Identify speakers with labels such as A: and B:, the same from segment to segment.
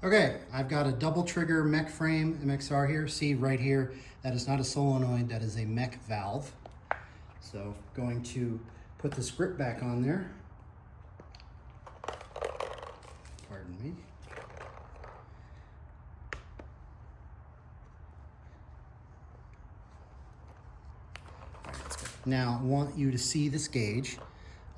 A: Okay, I've got a double trigger mech frame MXR here. See right here, that is not a solenoid, that is a mech valve. So going to put this grip back on there. Pardon me. All right, let's go. Now I want you to see this gauge.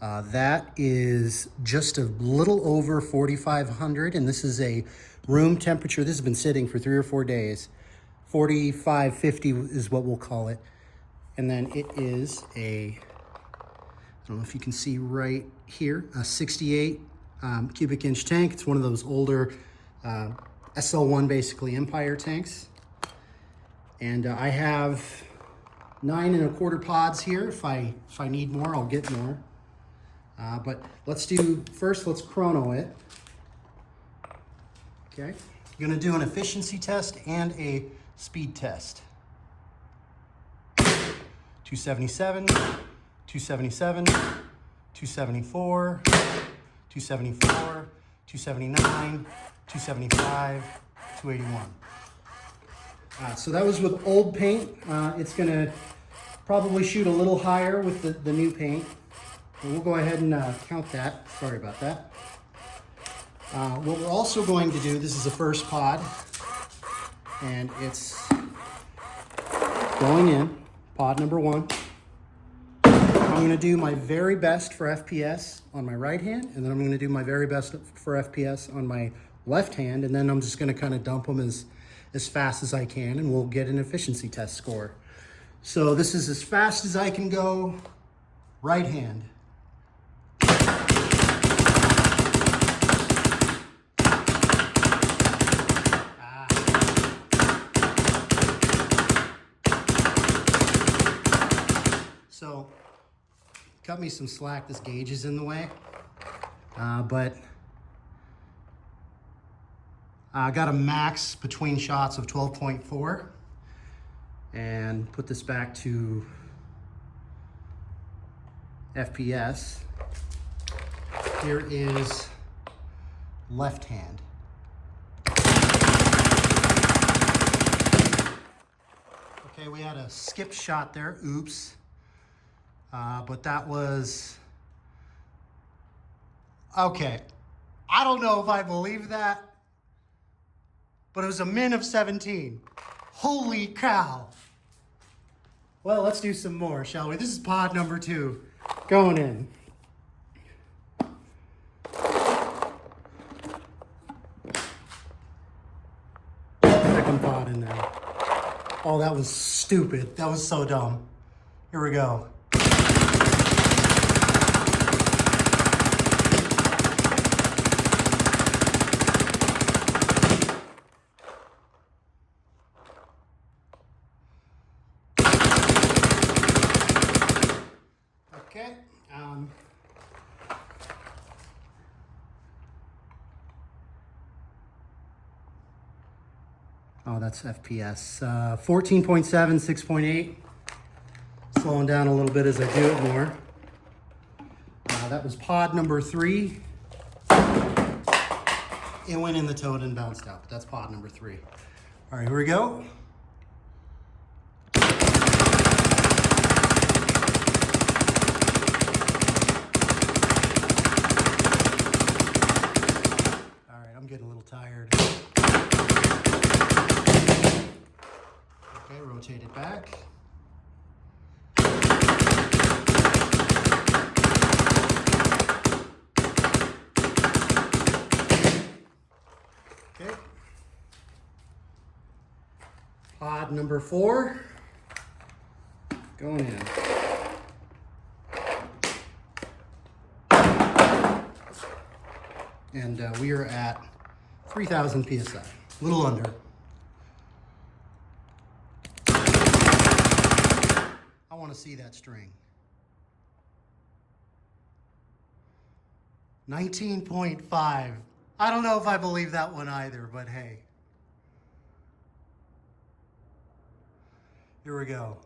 A: That is just a little over 4,500, and this is a room temperature. This has been sitting for 3 or 4 days. 4550 is what we'll call it. And then it is I don't know if you can see right here, a 68 cubic inch tank. It's one of those older SL1 basically Empire tanks. And I have 9 1/4 pods here. If I need more, I'll get more. But let's chrono it. Okay, I'm gonna do an efficiency test and a speed test. 277, 277, 274, 274, 279, 275, 281. So that was with old paint. It's gonna probably shoot a little higher with the new paint. And we'll go ahead and count that. Sorry about that. What we're also going to do, this is the first pod, and it's going in, pod number 1. I'm going to do my very best for FPS on my right hand, and then I'm going to do my very best for FPS on my left hand, and then I'm just going to kind of dump them as fast as I can, and we'll get an efficiency test score. So this is as fast as I can go, right hand. So, cut me some slack, this gauge is in the way, but I got a max between shots of 12.4, and put this back to FPS. Here is left hand. Okay, we had a skip shot there, oops. But that was, okay, I don't know if I believe that, but it was a min of 17. Holy cow. Well, let's do some more, shall we? This is pod number 2, going in. Second pod in there. Oh, that was stupid. That was so dumb. Here we go. Okay. Oh, that's FPS. 14.7, 6.8. Slowing down a little bit as I do it more. That was pod number 3. It went in the toad and bounced out, but that's pod number 3. All right, here we go. All right, I'm getting a little tired. Okay, rotate it back. Okay. Pod number 4, going in. And we are at 3,000 PSI, a little under. I want to see that string. 19.5. I don't know if I believe that one either, but hey. Here we go.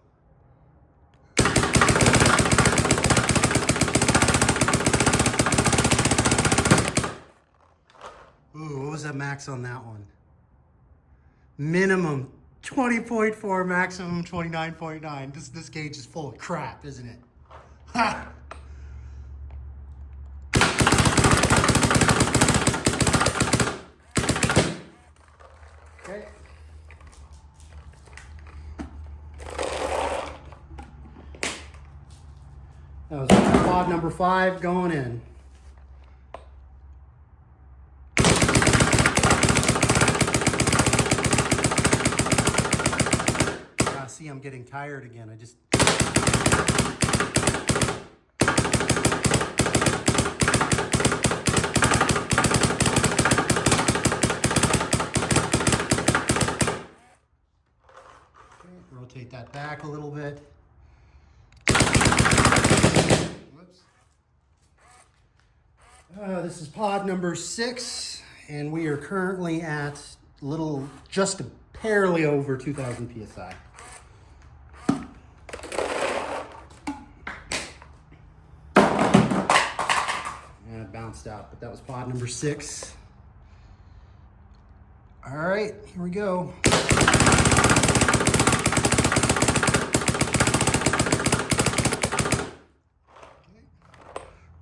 A: Ooh, what was that max on that one? Minimum 20.4, maximum 29.9. This gauge is full of crap, isn't it? Ha! Okay. That was pod number 5 going in. See, I'm getting tired again. I just... Okay, rotate that back a little bit. Whoops. This is pod number 6, and we are currently at just barely over 2,000 psi. Bounced out, but that was pod number 6. All right, here we go. Okay.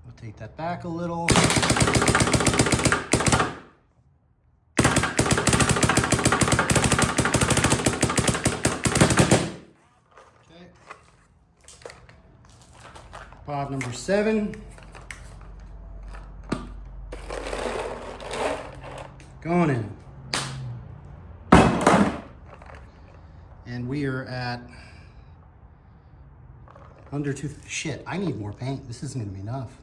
A: Rotate that back a little. Okay. Pod number 7. Going in. And we are at under 2. Shit, I need more paint. This isn't gonna be enough.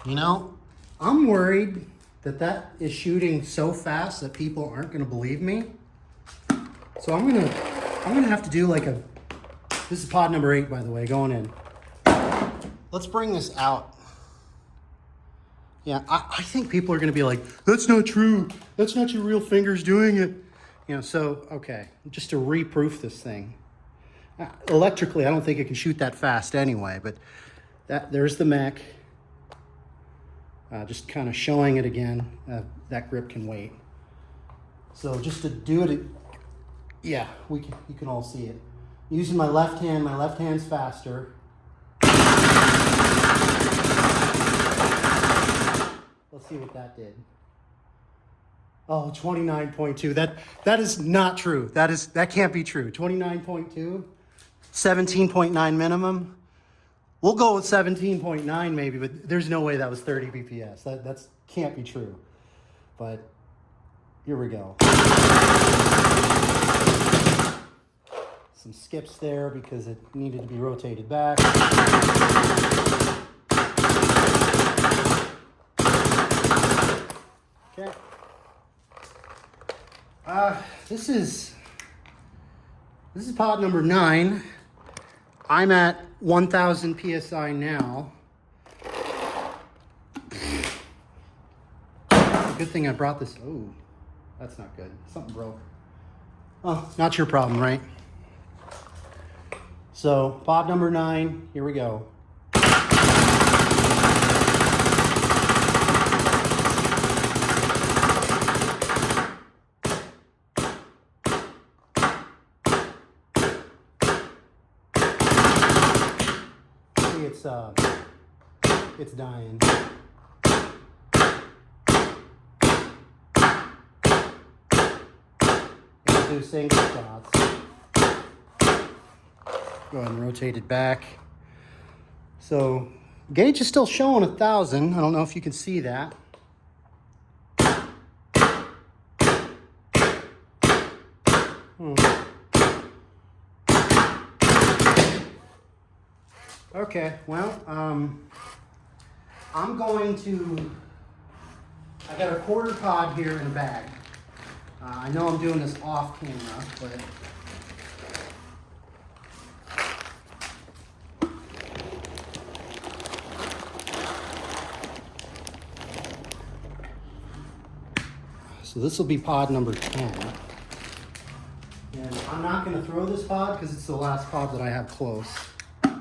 A: You know, I'm worried that is shooting so fast that people aren't going to believe me. So I'm gonna have to do like this is pod number 8, by the way, going in. Let's bring this out. Yeah, I think people are going to be like, that's not true. That's not your real fingers doing it. You know, so, okay, just to reproof this thing. Electrically, I don't think it can shoot that fast anyway, but there's the mech. Just kind of showing it again. That grip can wait. So just to do it, yeah, you can all see it. Using my left hand's faster. Let's see what that did. Oh, 29.2. That is not true. That can't be true. 29.2, 17.9 minimum. We'll go with 17.9 maybe, but there's no way that was 30 BPS. That can't be true. But here we go. Some skips there because it needed to be rotated back. Okay. This is pod number 9. I'm at 1,000 PSI now. Good thing I brought this. Oh, that's not good. Something broke. Oh, not your problem, right? So, pod number 9, here we go. It's dying. Let's do single shots. Go ahead and rotate it back. So gauge is still showing 1,000. I don't know if you can see that. Okay, well, I'm going to, I got a quarter pod here in a bag. I know I'm doing this off camera, but So this will be pod number 10. And I'm not going to throw this pod because it's the last pod that I have close. But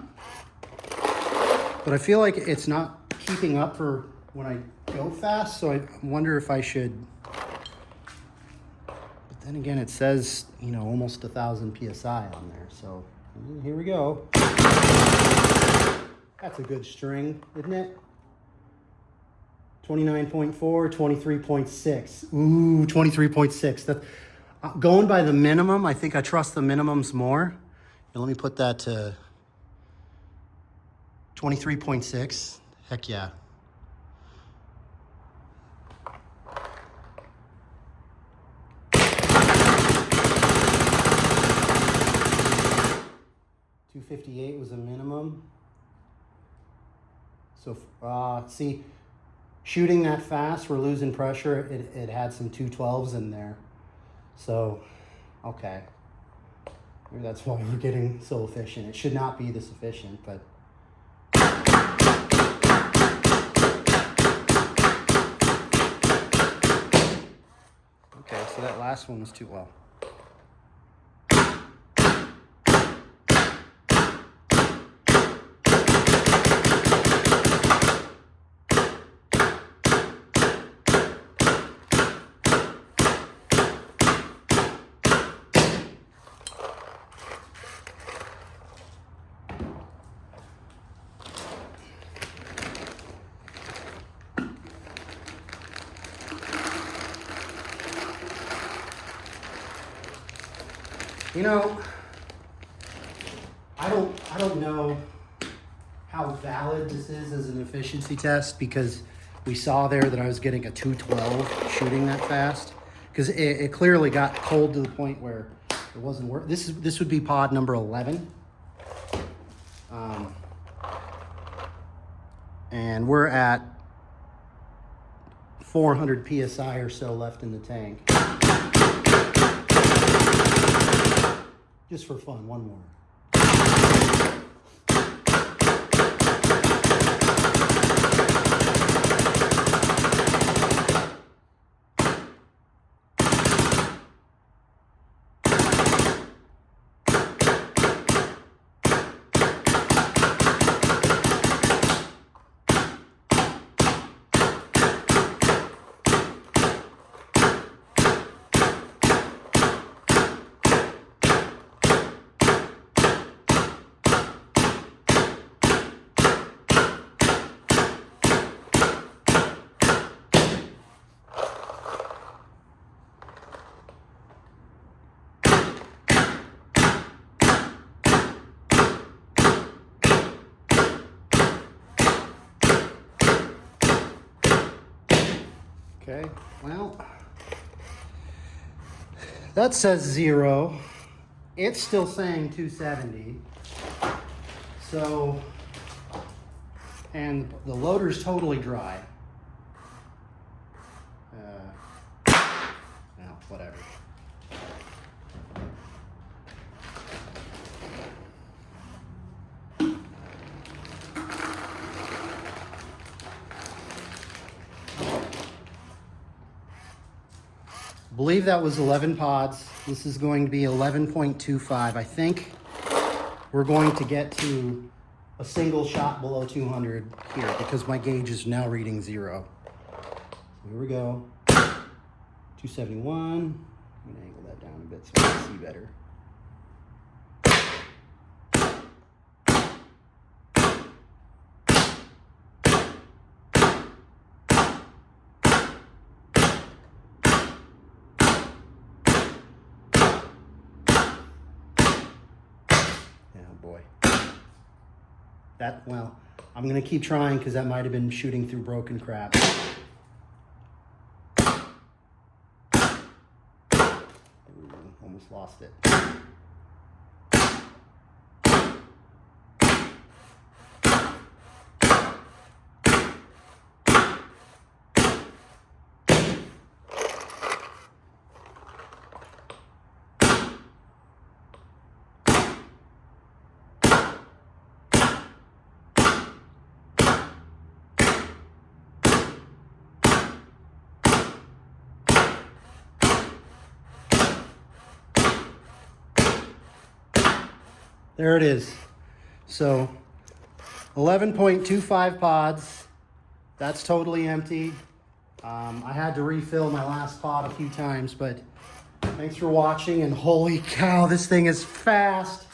A: I feel like it's not keeping up for when I go fast, so I wonder if I should. But then again, it says, you know, almost 1,000 PSI on there. So here we go. That's a good string, isn't it? 29.4, 23.6. Ooh, 23.6. That, going by the minimum, I think I trust the minimums more. And let me put that to 23.6. Heck yeah. .258 was a minimum. So, see, shooting that fast, we're losing pressure. It had some 212s in there. So, okay. Maybe that's why we're getting so efficient. It should not be this efficient, but. Okay, so that last one was too low. You know, I don't know how valid this is as an efficiency test, because we saw there that I was getting a 212 shooting that fast, because it clearly got cold to the point where it wasn't working. This would be pod number 11. And we're at 400 PSI or so left in the tank. Just for fun, one more. Okay, well, that says 0. It's still saying 270. So, and the loader's totally dry. Well, whatever. I believe that was 11 pods. This is going to be 11.25. I think we're going to get to a single shot below 200 here because my gauge is now reading 0. Here we go. 271. I'm gonna angle that down a bit so I can see better. Boy. That, well, I'm gonna keep trying because that might have been shooting through broken crap. Ooh, almost lost it. there it is. So 11.25 pods. That's totally empty. I had to refill my last pod a few times, but thanks for watching, and holy cow, this thing is fast.